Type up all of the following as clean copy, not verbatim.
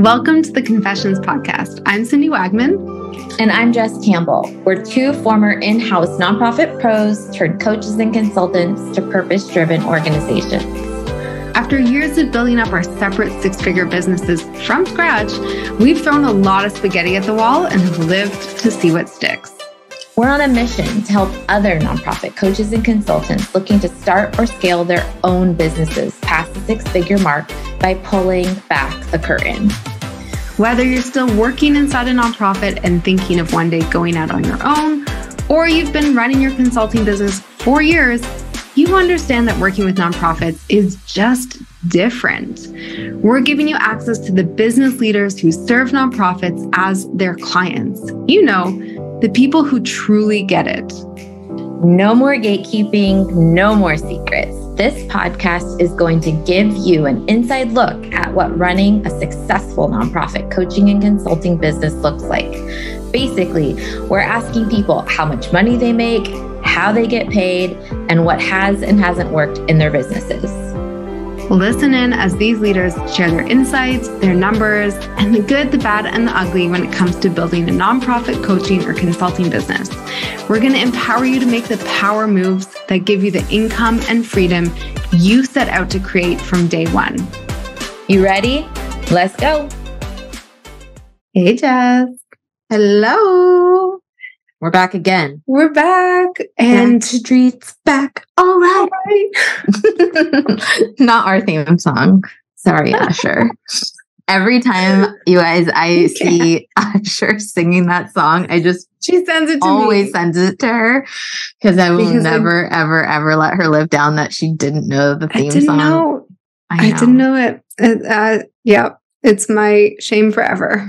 Welcome to the Confessions Podcast. I'm Cindy Wagman. And I'm Jess Campbell. We're two former in-house nonprofit pros turned coaches and consultants to purpose-driven organizations. After years of building up our separate six-figure businesses from scratch, we've thrown a lot of spaghetti at the wall and have lived to see what sticks. We're on a mission to help other nonprofit coaches and consultants looking to start or scale their own businesses past the six-figure mark by pulling back the curtain. Whether you're still working inside a nonprofit and thinking of one day going out on your own, or you've been running your consulting business for years, you understand that working with nonprofits is just different. We're giving you access to the business leaders who serve nonprofits as their clients. You know, the people who truly get it. No more gatekeeping, no more secrets. This podcast is going to give you an inside look at what running a successful nonprofit coaching and consulting business looks like. Basically, we're asking people how much money they make, how they get paid, and what has and hasn't worked in their businesses. Listen in as these leaders share their insights, their numbers, and the good, the bad, and the ugly when it comes to building a nonprofit coaching or consulting business. We're going to empower you to make the power moves that give you the income and freedom you set out to create from day one. You ready? Let's go. Hey, Jess. Hello. We're back again. We're back. And streets back. All right. Not our theme song. Sorry, Usher. Every time, you guys, I see Usher singing that song, she sends it to always me. Sends it to her because I will never, ever let her live down that she didn't know the theme song. I didn't know it. Yeah, it's my shame forever.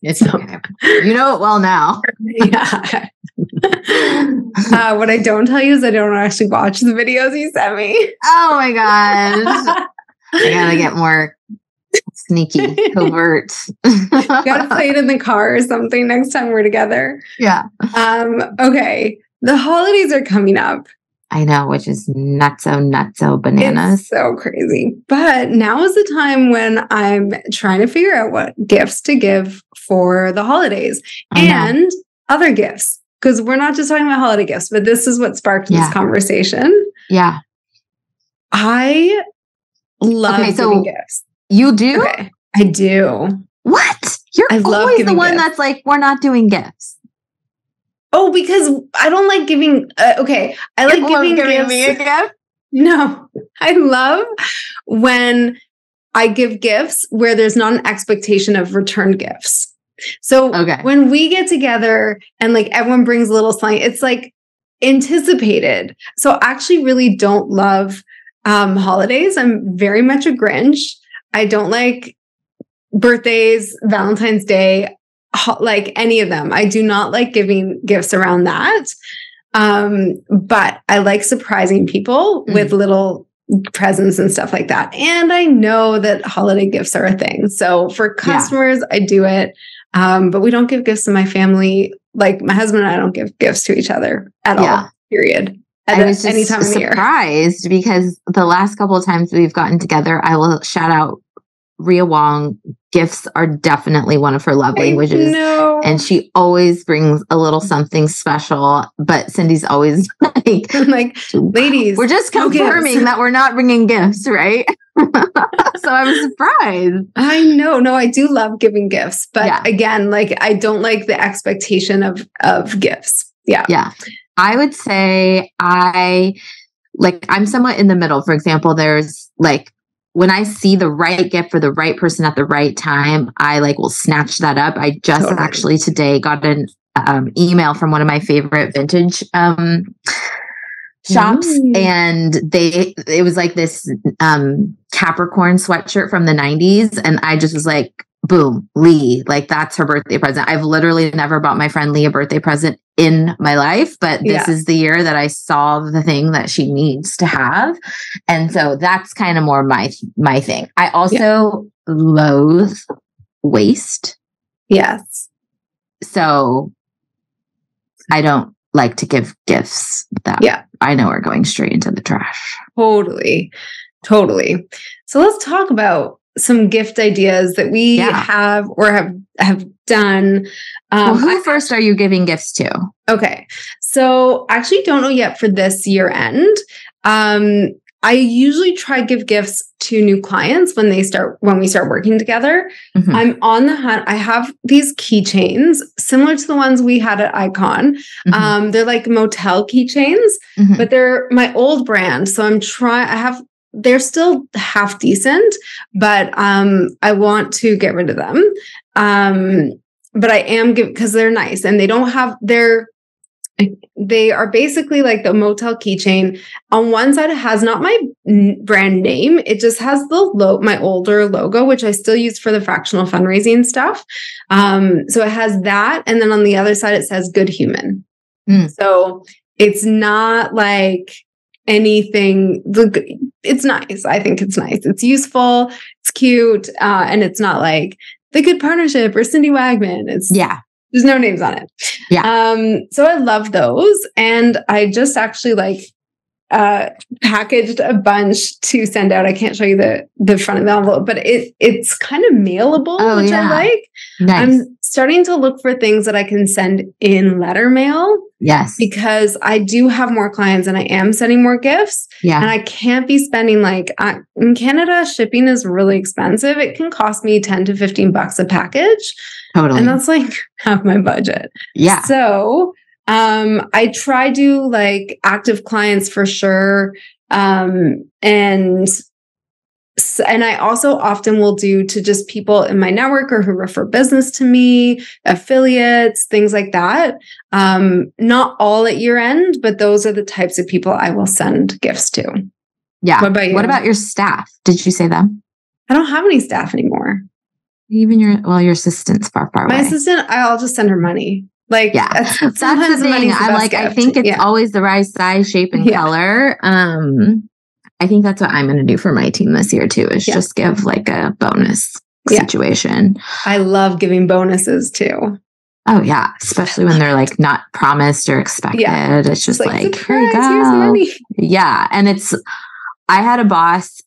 It's okay. You know it well now. Yeah. What I don't tell you is I don't actually watch the videos you sent me. Oh my gosh. I gotta get more sneaky, covert. You gotta play it in the car or something next time we're together. Yeah. Okay. The holidays are coming up. I know, which is nutso bananas. It's so crazy. But now is the time when I'm trying to figure out what gifts to give for the holidays and other gifts. Because we're not just talking about holiday gifts, but this is what sparked this conversation. Yeah. I love giving gifts. You do? Okay. I do. What? You're always the one that's like, we're not doing gifts. Oh, because I don't like giving. I like giving gifts. Me a gift? No, I love when I give gifts where there's not an expectation of return gifts. So when we get together and like everyone brings a little something, it's like anticipated. So I actually really don't love holidays. I'm very much a Grinch. I don't like birthdays, Valentine's Day, like any of them. I do not like giving gifts around that. But I like surprising people with little presents and stuff like that. And I know that holiday gifts are a thing. So for customers, I do it. But we don't give gifts to my family. Like my husband and I don't give gifts to each other at all, period. I was just surprised because the last couple of times we've gotten together, I will shout out Rhea Wong. Gifts are definitely one of her love languages. And she always brings a little something special. But Cindy's always like, ladies, we're just confirming that we're not bringing gifts, right? So I was surprised. I know. No, I do love giving gifts. But again, like I don't like the expectation of gifts. Yeah. Yeah. I would say I'm somewhat in the middle. For example, there's like, when I see the right gift for the right person at the right time, I will snatch that up. I just actually today got an email from one of my favorite vintage shops, and it was like this Capricorn sweatshirt from the 90s, and I just was like, boom, Lee, like that's her birthday present. I've literally never bought my friend Lee a birthday present in my life, but this is the year that I saw the thing that she needs to have. And so that's kind of more my thing. I also loathe waste. Yes. So I don't like to give gifts that I know are going straight into the trash. Totally. So let's talk about some gift ideas that we have or have done. Who first are you giving gifts to? Okay. So I actually don't know yet for this year end. I usually try to give gifts to new clients when we start working together. Mm-hmm. I'm on the hunt. I have these keychains similar to the ones we had at Icon. Mm-hmm. They're like motel keychains, mm-hmm. but they're my old brand. So they're still half decent, but I want to get rid of them. But I am because they're nice and they are basically like the motel keychain. On one side, it has not my brand name. It just has my older logo, which I still use for the fractional fundraising stuff. So it has that. And then on the other side, it says Good Human. Mm. So it's not like anything. It's nice. I think it's nice. It's useful. It's cute. And it's not like The Good Partnership or Cindy Wagman. There's no names on it. Yeah. So I love those. And I just actually packaged a bunch to send out. I can't show you the front of the envelope, but it's kind of mailable, which I like. Nice. I'm starting to look for things that I can send in letter mail. Yes. Because I do have more clients and I am sending more gifts. Yeah. And I can't be spending in Canada, shipping is really expensive. It can cost me $10 to $15 a package. Totally. And that's half my budget. Yeah. So I try to active clients for sure. And I also often will do to just people in my network or who refer business to me, affiliates, things like that. Not all at year end, but those are the types of people I will send gifts to. Yeah. What about you? What about your staff? Did you say them? I don't have any staff anymore. Even your assistant's far away. My assistant, I'll just send her money. That's the thing. I think it's always the right size, shape, and color. I think that's what I'm going to do for my team this year too, is just give a bonus situation. I love giving bonuses too. Oh yeah. Especially when they're not promised or expected. Yeah. It's just here you go. Here's money. Yeah. And I had a boss,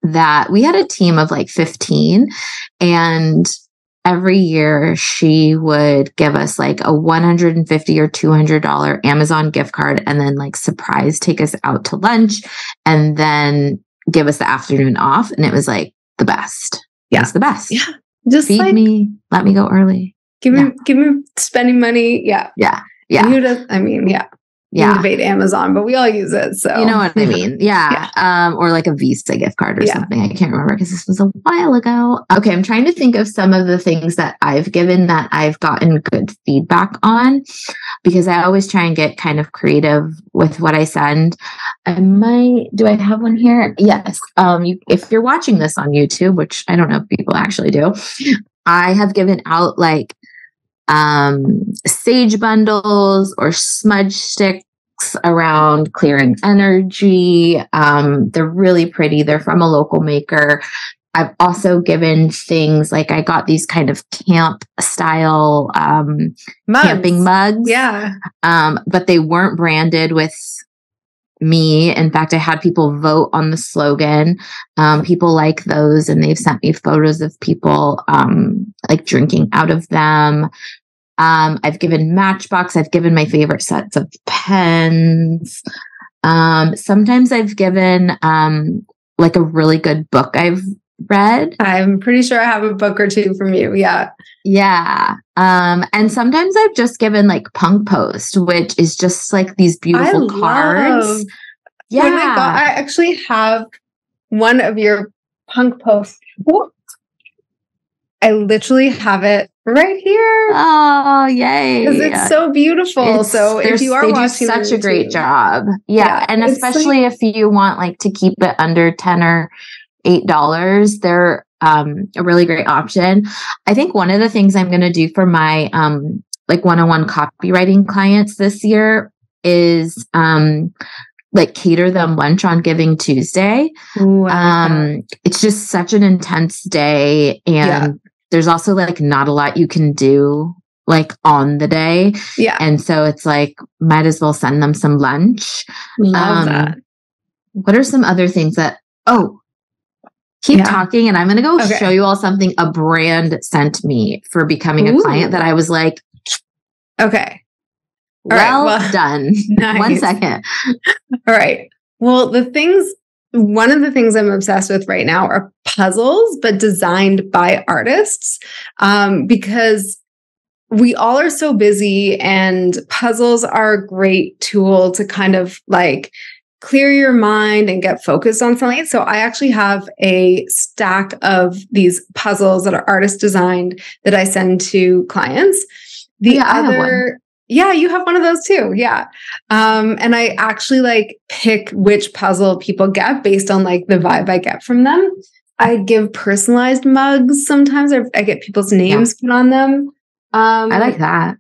that we had a team of 15, and every year she would give us a $150 or $200 Amazon gift card and then surprise take us out to lunch and then give us the afternoon off. And it was the best. Yeah. It's the best. Yeah. Just feed me, let me go early. Give me spending money. Yeah. Yeah. Yeah. And who does, you debate Amazon, but we all use it. So you know what I mean? Yeah. Or a Visa gift card or something. I can't remember because this was a while ago. Okay. I'm trying to think of some of the things that I've given that I've gotten good feedback on, because I always try and get kind of creative with what I send. Do I have one here? Yes. If you're watching this on YouTube, which I don't know if people actually do, I have given out sage bundles or smudge sticks around clearing energy. They're really pretty. They're from a local maker. I've also given things I got these kind of camp style camping mugs. Yeah. But they weren't branded with me. In fact, I had people vote on the slogan. People like those, and they've sent me photos of people drinking out of them. I've given Matchbox. I've given my favorite sets of pens. Sometimes I've given a really good book I've read. I'm pretty sure I have a book or two from you. Yeah. Yeah. And sometimes I've just given Punk Post, which is just these beautiful cards. Yeah. I actually have one of your Punk Posts. I literally have it right here. Oh, yay. Because it's so beautiful. So if you are watching, they do such a great job. Yeah. And especially if you want to keep it under $10 or $8, they're a really great option. I think one of the things I'm going to do for my one-on-one copywriting clients this year is cater them lunch on Giving Tuesday. Ooh, it's just such an intense day, and there's also not a lot you can do on the day. Yeah. And so it's might as well send them some lunch. Love that. What are some other things that, Keep talking, and I'm going to go show you all something a brand sent me for becoming a client that I was like, okay. Well done. Nice. 1 second. All right. Well, one of the things I'm obsessed with right now are puzzles, but designed by artists, because we all are so busy, and puzzles are a great tool to kind of like clear your mind and get focused on something. So I actually have a stack of these puzzles that are artist designed that I send to clients. I have one. Yeah, you have one of those too. Yeah. And I actually like pick which puzzle people get based on like the vibe I get from them. I give personalized mugs. Sometimes I get people's names put on them. I like that.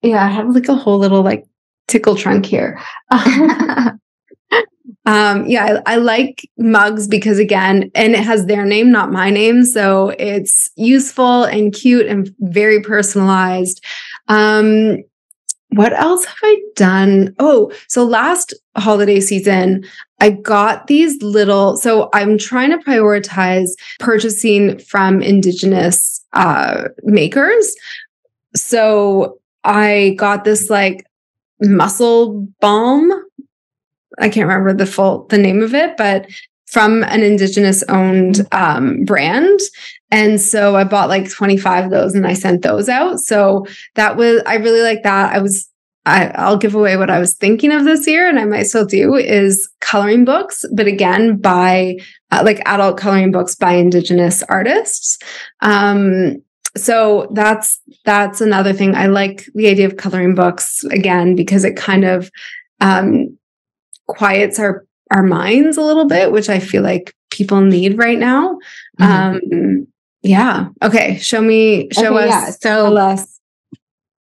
Yeah, I have like a whole little like tickle trunk here. I like mugs because and it has their name, not my name. So it's useful and cute and very personalized. What else have I done? Oh, so last holiday season, I got these so I'm trying to prioritize purchasing from Indigenous makers. So I got this like muscle balm. I can't remember the name of it, but from an Indigenous owned brand. And so I bought like 25 of those and I sent those out. So I really like that. I'll give away what I was thinking of this year, and I might still do, is coloring books, but again, by like adult coloring books by Indigenous artists. So that's another thing. I like the idea of coloring books again, because it kind of quiets our minds a little bit, which I feel like people need right now. Yeah. Okay. Show us. Yeah. So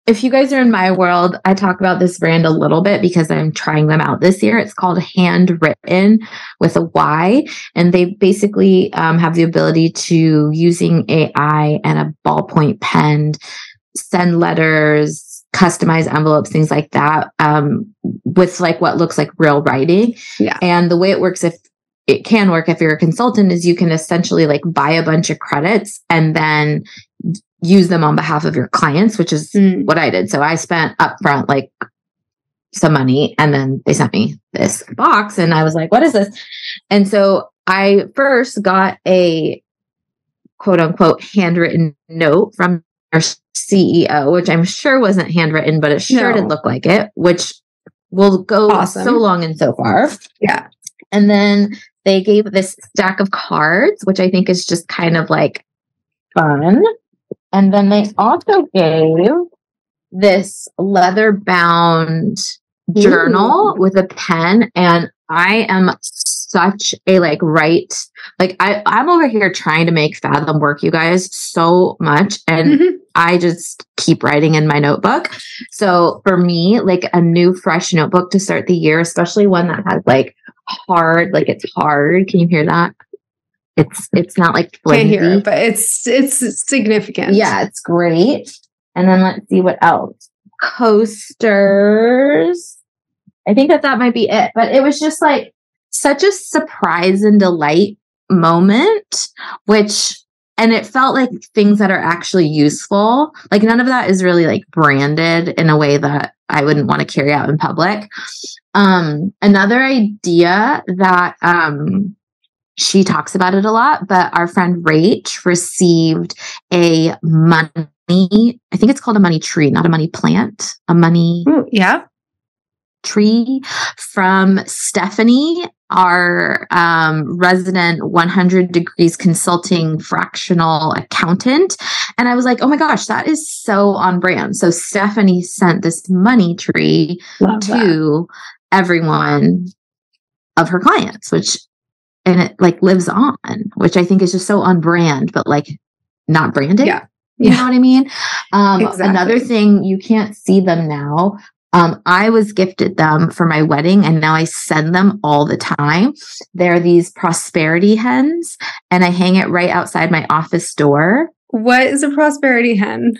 if you guys are in my world, I talk about this brand a little bit because I'm trying them out this year. It's called Handwritten with a Y. And they basically have the ability to, using AI and a ballpoint pen, send letters, customize envelopes, things like that, with like what looks like real writing. Yeah. And the way it works, if you're a consultant, is you can essentially like buy a bunch of credits and then use them on behalf of your clients, which is what I did. So I spent upfront like some money, and then they sent me this box, and I was like, what is this? And so I first got a quote unquote handwritten note from our CEO, which I'm sure wasn't handwritten, but it sure did look like it, which will go so long and so far. Yeah. And then they gave this stack of cards, which I think is just kind of like fun. And then they also gave this leather bound journal with a pen. And I am such a I'm over here trying to make Fathom work, you guys, so much. And I just keep writing in my notebook. So for me, like a new fresh notebook to start the year, especially one that has it's hard. Can you hear that? It's not like flimsy. Can't hear it, but it's significant. Yeah, it's great. And then let's see what else. Coasters. I think that might be it. But it was just like such a surprise and delight moment, and it felt like things that are actually useful. Like none of that is really like branded in a way that I wouldn't want to carry out in public. Another idea that she talks about it a lot, but our friend Rach received a money, I think it's called a money tree, not a money plant, a money tree from Stephanie, our resident 100 Degrees Consulting fractional accountant. And I was like, oh my gosh, that is so on brand. So Stephanie sent this money tree to everyone of her clients, and it like lives on, which I think is just so on brand, but like not branded. Yeah. You know what I mean? Exactly. Another thing, you can't see them now. I was gifted them for my wedding, and now I send them all the time. They're these prosperity hens, and I hang it right outside my office door. What is a prosperity hen?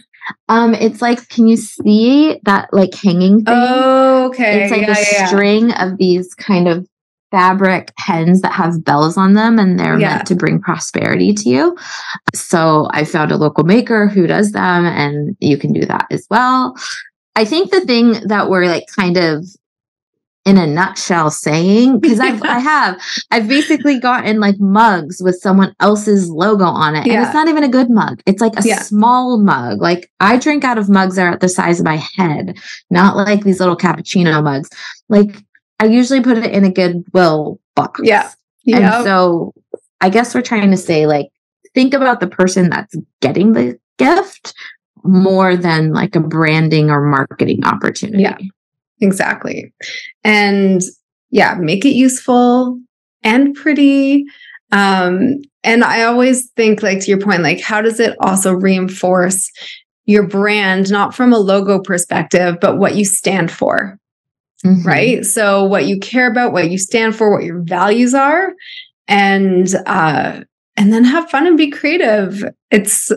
It's like, can you see that like hanging thing? Oh, okay. It's like a string of these kind of fabric hens that have bells on them, and they're meant to bring prosperity to you. So I found a local maker who does them, and you can do that as well. I think the thing that we're like kind of in a nutshell saying, because I've basically gotten like mugs with someone else's logo on it. And it's not even a good mug. It's like a small mug. Like I drink out of mugs that are at the size of my head, not like these little cappuccino mugs. Like I usually put it in a Goodwill box. Yeah. And so I guess we're trying to say, like, think about the person that's getting the gift more than like a branding or marketing opportunity. Yeah. Exactly. And make it useful and pretty. And I always think, like, to your point, like, how does it also reinforce your brand, not from a logo perspective, but what you stand for, right? So what you care about, what you stand for, what your values are, and then have fun and be creative.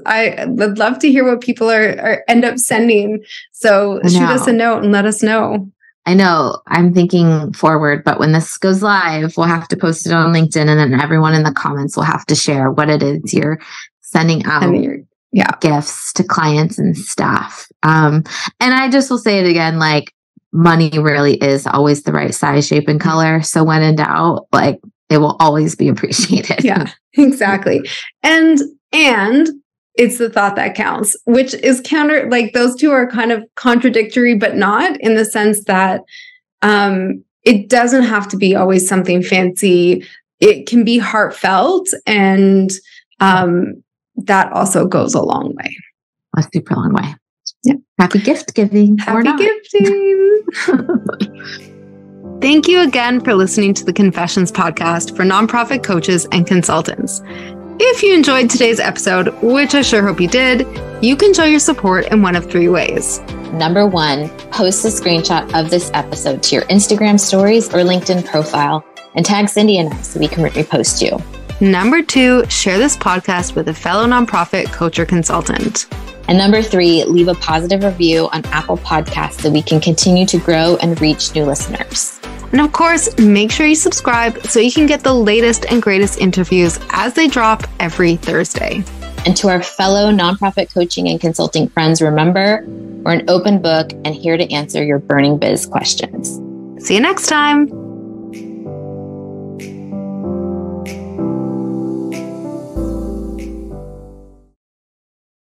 I would love to hear what people are end up sending. So shoot us a note and let us know. I know I'm thinking forward, but when this goes live, we'll have to post it on LinkedIn, and then everyone in the comments will have to share what it is you're sending out gifts to clients and staff. And I just will say it again, like, money really is always the right size, shape, and color. So when in doubt, like, it will always be appreciated. Yeah, exactly. And it's the thought that counts, which is like those two are kind of contradictory, but not, in the sense that it doesn't have to be always something fancy. It can be heartfelt, and that also goes a long way. A super long way. Yeah. Happy gift giving. Happy gifting. Thank you again for listening to the Confessions podcast for nonprofit coaches and consultants. If you enjoyed today's episode, which I sure hope you did, you can show your support in one of 3 ways. Number 1, post a screenshot of this episode to your Instagram stories or LinkedIn profile and tag Cindy and I so we can repost you. Number 2, share this podcast with a fellow nonprofit coach or consultant. And number 3, leave a positive review on Apple Podcasts so we can continue to grow and reach new listeners. And of course, make sure you subscribe so you can get the latest and greatest interviews as they drop every Thursday. And to our fellow nonprofit coaching and consulting friends, remember, we're an open book and here to answer your burning biz questions. See you next time.